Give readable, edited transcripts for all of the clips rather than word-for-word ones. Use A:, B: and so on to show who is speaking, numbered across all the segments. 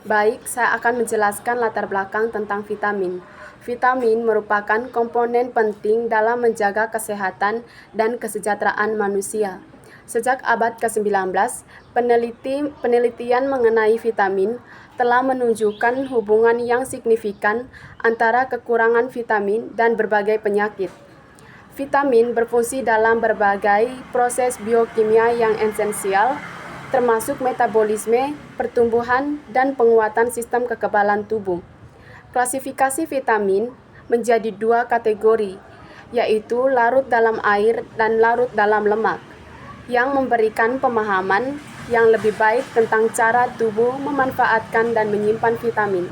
A: Baik, saya akan menjelaskan latar belakang tentang vitamin. Vitamin merupakan komponen penting dalam menjaga kesehatan dan kesejahteraan manusia. Sejak abad ke-19, penelitian mengenai vitamin telah menunjukkan hubungan yang signifikan antara kekurangan vitamin dan berbagai penyakit. Vitamin berfungsi dalam berbagai proses biokimia yang esensial, termasuk metabolisme, pertumbuhan, dan penguatan sistem kekebalan tubuh. Klasifikasi vitamin menjadi dua kategori, yaitu larut dalam air dan larut dalam lemak, yang memberikan pemahaman yang lebih baik tentang cara tubuh memanfaatkan dan menyimpan vitamin.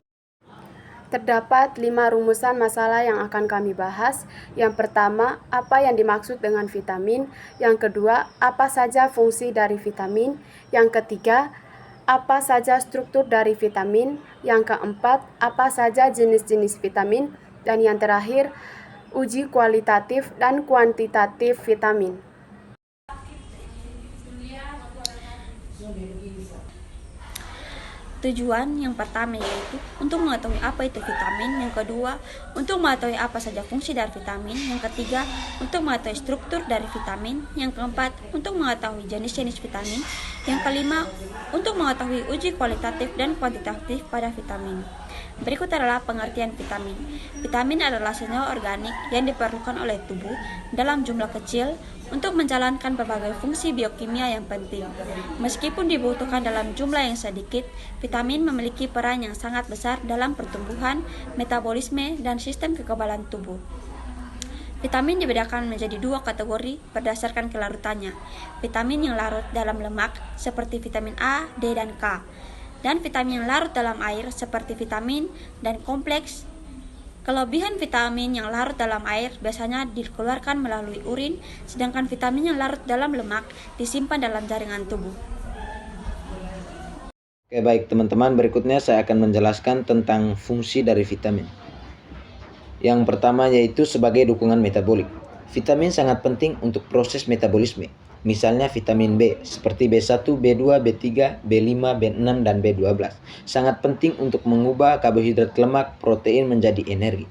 A: Terdapat 5 rumusan masalah yang akan kami bahas. Yang pertama, apa yang dimaksud dengan vitamin? Yang kedua, apa saja fungsi dari vitamin? Yang ketiga, apa saja struktur dari vitamin? Yang keempat, apa saja jenis-jenis vitamin? Dan yang terakhir, uji kualitatif dan kuantitatif vitamin.
B: Tujuan yang pertama yaitu untuk mengetahui apa itu vitamin, yang kedua untuk mengetahui apa saja fungsi dari vitamin, yang ketiga untuk mengetahui struktur dari vitamin, yang keempat untuk mengetahui jenis-jenis vitamin, yang kelima untuk mengetahui uji kualitatif dan kuantitatif pada vitamin. Berikut adalah pengertian vitamin. Vitamin adalah senyawa organik yang diperlukan oleh tubuh dalam jumlah kecil untuk menjalankan berbagai fungsi biokimia yang penting. Meskipun dibutuhkan dalam jumlah yang sedikit, vitamin memiliki peran yang sangat besar dalam pertumbuhan, metabolisme, dan sistem kekebalan tubuh. Vitamin dibedakan menjadi dua kategori berdasarkan kelarutannya. Vitamin yang larut dalam lemak seperti vitamin A, D, dan K, dan vitamin yang larut dalam air seperti vitamin dan kompleks. Kelebihan vitamin yang larut dalam air biasanya dikeluarkan melalui urin, sedangkan vitamin yang larut dalam lemak disimpan dalam jaringan tubuh.
C: Oke, baik teman-teman, berikutnya saya akan menjelaskan tentang fungsi dari vitamin. Yang pertama yaitu sebagai dukungan metabolik. Vitamin sangat penting untuk proses metabolisme. Misalnya vitamin B seperti B1, B2, B3, B5, B6, dan B12. Sangat penting untuk mengubah karbohidrat lemak protein menjadi energi.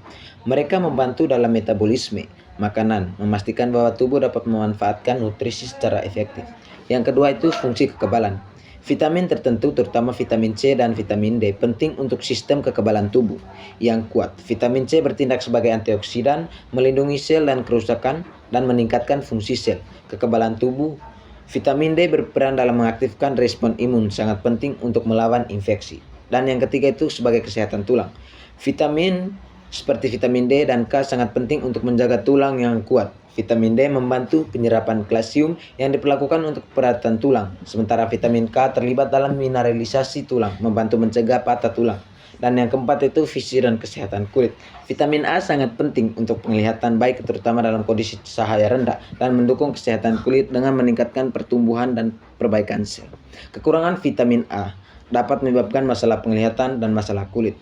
C: Mereka membantu dalam metabolisme makanan, memastikan bahwa tubuh dapat memanfaatkan nutrisi secara efektif. Yang kedua itu fungsi kekebalan. Vitamin tertentu terutama vitamin C dan vitamin D penting untuk sistem kekebalan tubuh yang kuat. Vitamin C bertindak sebagai antioksidan, melindungi sel dan kerusakan, dan meningkatkan fungsi sel kekebalan tubuh. Vitamin D berperan dalam mengaktifkan respon imun, sangat penting untuk melawan infeksi. Dan yang ketiga itu sebagai kesehatan tulang. Vitamin seperti vitamin D dan K sangat penting untuk menjaga tulang yang kuat. Vitamin D membantu penyerapan kalsium yang diperlakukan untuk perawatan tulang, sementara vitamin K terlibat dalam mineralisasi tulang, membantu mencegah patah tulang. Dan yang keempat itu visi dan kesehatan kulit. Vitamin A sangat penting untuk penglihatan baik, terutama dalam kondisi cahaya rendah, dan mendukung kesehatan kulit dengan meningkatkan pertumbuhan dan perbaikan sel. Kekurangan vitamin A dapat menyebabkan masalah penglihatan dan masalah kulit.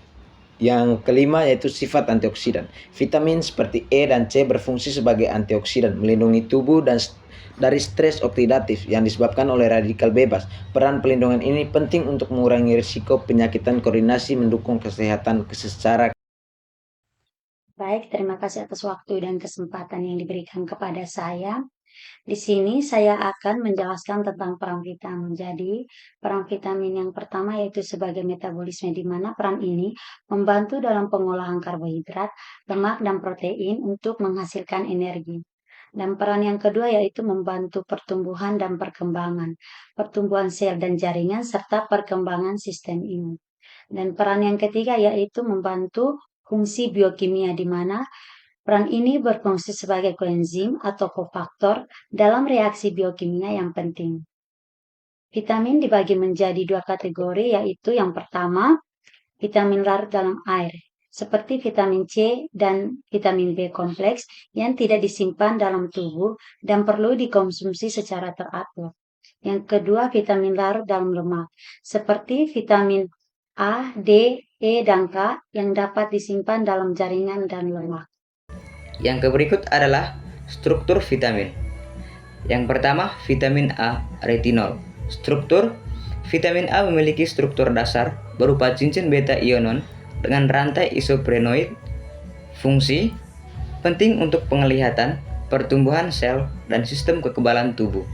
C: Yang kelima yaitu sifat antioksidan. Vitamin seperti E dan C berfungsi sebagai antioksidan, melindungi tubuh dari stres oksidatif yang disebabkan oleh radikal bebas. Peran pelindungan ini penting untuk mengurangi risiko penyakitan koordinasi, mendukung kesehatan secara.
D: Baik, terima kasih atas waktu dan kesempatan yang diberikan kepada saya. Di sini saya akan menjelaskan tentang peran vitamin. Jadi, peran vitamin yang pertama yaitu sebagai metabolisme, di mana peran ini membantu dalam pengolahan karbohidrat, lemak, dan protein untuk menghasilkan energi. Dan peran yang kedua yaitu membantu pertumbuhan dan pertumbuhan sel dan jaringan, serta perkembangan sistem imun. Dan peran yang ketiga yaitu membantu fungsi biokimia, di mana peran ini berfungsi sebagai koenzim atau kofaktor dalam reaksi biokimia yang penting. Vitamin dibagi menjadi dua kategori, yaitu yang pertama, vitamin larut dalam air, seperti vitamin C dan vitamin B kompleks yang tidak disimpan dalam tubuh dan perlu dikonsumsi secara teratur. Yang kedua, vitamin larut dalam lemak, seperti vitamin A, D, E, dan K yang dapat disimpan dalam jaringan dan lemak.
E: Yang berikut adalah struktur vitamin. Yang pertama, vitamin A, retinol. Struktur Vitamin A memiliki struktur dasar berupa cincin beta-ionon dengan rantai isoprenoid. Fungsi penting untuk penglihatan, pertumbuhan sel, dan sistem kekebalan tubuh.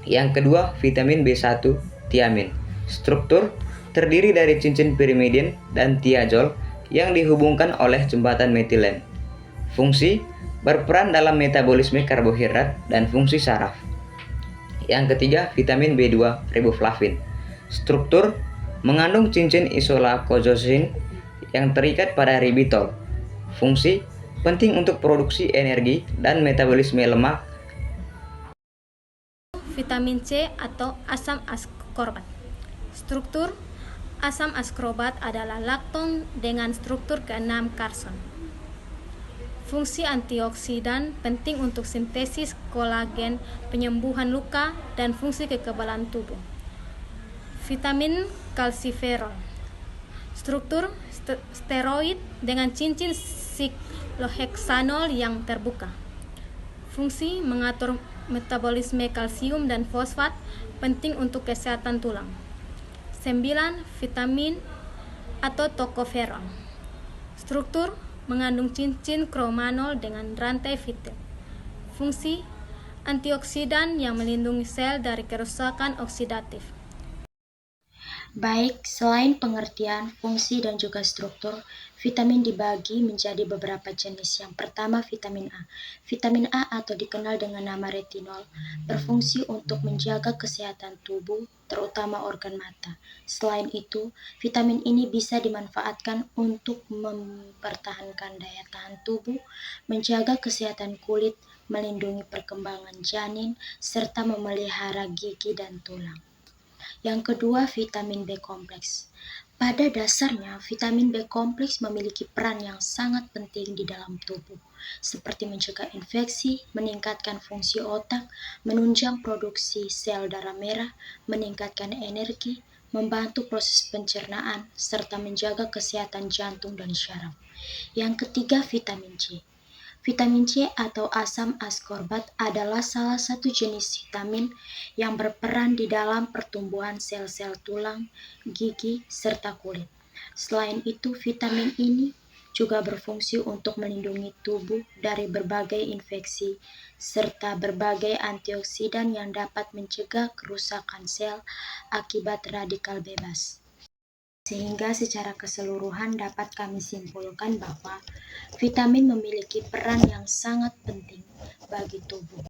E: Yang kedua, vitamin B1, tiamin. Struktur terdiri dari cincin pirimidin dan tiazol yang dihubungkan oleh jembatan metilen. Fungsi berperan dalam metabolisme karbohidrat dan fungsi saraf. Yang ketiga, vitamin B2, riboflavin. Struktur mengandung cincin isolakozosin yang terikat pada ribitol. Fungsi penting untuk produksi energi dan metabolisme lemak.
F: Vitamin C atau asam askorbat. Struktur asam askorbat adalah lakton dengan struktur ke-6 karson. Fungsi antioksidan penting untuk sintesis kolagen, penyembuhan luka, dan fungsi kekebalan tubuh. Vitamin kalsiferol. Struktur steroid dengan cincin sikloheksanol yang terbuka. Fungsi mengatur metabolisme kalsium dan fosfat, penting untuk kesehatan tulang. 9. Vitamin atau tokoferol. Struktur mengandung cincin kromanol dengan rantai vital. Fungsi antioksidan yang melindungi sel dari kerusakan oksidatif.
G: Baik, selain pengertian, fungsi, dan juga struktur, vitamin dibagi menjadi beberapa jenis. Yang pertama, vitamin A. Vitamin A atau dikenal dengan nama retinol, berfungsi untuk menjaga kesehatan tubuh, terutama organ mata. Selain itu, vitamin ini bisa dimanfaatkan untuk mempertahankan daya tahan tubuh, menjaga kesehatan kulit, melindungi perkembangan janin, serta memelihara gigi dan tulang. Yang kedua, vitamin B kompleks. Pada dasarnya, vitamin B kompleks memiliki peran yang sangat penting di dalam tubuh, seperti mencegah infeksi, meningkatkan fungsi otak, menunjang produksi sel darah merah, meningkatkan energi, membantu proses pencernaan, serta menjaga kesehatan jantung dan syaraf. Yang ketiga, vitamin C. Vitamin C atau asam askorbat adalah salah satu jenis vitamin yang berperan di dalam pertumbuhan sel-sel tulang, gigi, serta kulit. Selain itu, vitamin ini juga berfungsi untuk melindungi tubuh dari berbagai infeksi, serta berbagai antioksidan yang dapat mencegah kerusakan sel akibat radikal bebas. Sehingga secara keseluruhan dapat kami simpulkan bahwa vitamin memiliki peran yang sangat penting bagi tubuh.